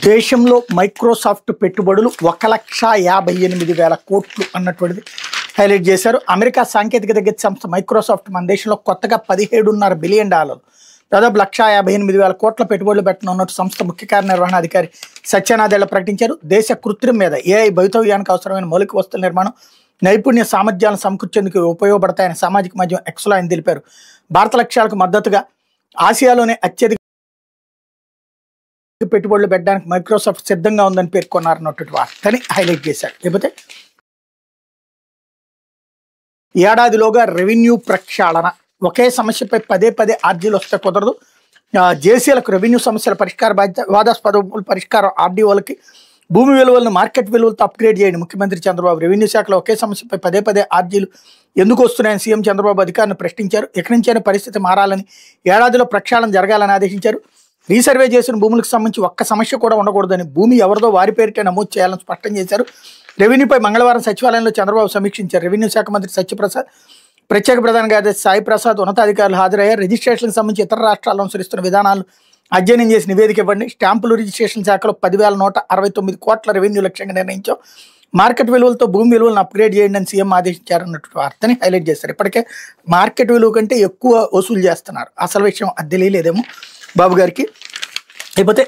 దేశంలో మైక్రోసాఫ్ట్ పెట్టుబడులు 1,58,000 కోట్లు అన్నటువంటిది హైలైట్ చేశారు. అమెరికా సాంకేతిక దిగ్గజ సంస్థ మైక్రోసాఫ్ట్ మన దేశంలో కొత్తగా $17.5 బిలియన్ దాదాపు 1,58,000 కోట్ల పెట్టుబడులు పెట్టనున్నట్టు సంస్థ ముఖ్య కార్యనిర్వహణాధికారి సత్యనాదెళ్ల ప్రకటించారు. దేశ కృత్రిమ మీద ఏఐ భవితవ్యానికి అవసరమైన మౌలిక వస్తువుల నిర్మాణం, నైపుణ్య సామర్థ్యాలను సమకూర్చేందుకు ఉపయోగపడతాయని సామాజిక మాధ్యమం ఎక్స్లో ఆయన తెలిపారు. భారత లక్ష్యాలకు మద్దతుగా ఆసియాలోనే అత్యధిక పెట్టుబడులు పెట్టడానికి మైక్రోసాఫ్ట్ సిద్ధంగా ఉందని పేర్కొన్నారన్నటువంటి వార్తని హైలైట్ చేశారు. లేకపోతే ఏడాదిలోగా రెవెన్యూ ప్రక్షాళన, ఒకే సమస్యపై పదే పదే ఆర్జీలు వస్తే కుదరదు. జేసీలకు రెవెన్యూ సమస్యల పరిష్కార బాధ్యత, వివాదాస్పద పరిష్కారం ఆర్డీఓలకి, భూమి విలువలను మార్కెట్ విలువలతో అప్గ్రేడ్ చేయండి ముఖ్యమంత్రి చంద్రబాబు. రెవెన్యూ శాఖలో ఒకే సమస్యపై పదే పదే ఆర్జీలు ఎందుకు వస్తున్నాయని సీఎం చంద్రబాబు అధికారులను ప్రశ్నించారు. ఎక్కడి నుంచైనా పరిస్థితి మారాలని, ఏడాదిలో ప్రక్షాళన జరగాలని ఆదేశించారు. రీసర్వే చేసిన భూములకు సంబంధించి ఒక్క సమస్య కూడా ఉండకూడదని, భూమి ఎవరిదో వారి పేరిటే నమోదు చేయాలని స్పష్టం చేశారు. రెవెన్యూపై మంగళవారం సచివాలయంలో చంద్రబాబు సమీక్షించారు. రెవెన్యూ శాఖ మంత్రి సత్యప్రసాద్, ప్రత్యేక ప్రధాన కార్యదర్శి సాయి ప్రసాద్, ఉన్నతాధికారులు హాజరయ్యారు. రిజిస్ట్రేషన్కి సంబంధించి ఇతర రాష్ట్రాల్లో అనుసరిస్తున్న విధానాలను అధ్యయనం చేసి నివేదిక ఇవ్వండి. స్టాంపులు రిజిస్ట్రేషన్ శాఖలో 10,169 కోట్ల రెవెన్యూ లక్ష్యంగా నిర్ణయించాం. మార్కెట్ విలువలతో భూమి విలువలను అప్గ్రేడ్ చేయండి అని సీఎం ఆదేశించారు అన్నట్టు వార్తని హైలైట్ చేశారు. ఇప్పటికే మార్కెట్ విలువ కంటే ఎక్కువ వసూలు చేస్తున్నారు. అసలు విషయం అది తెలియలేదేమో బాబు గారికి. లేకపోతే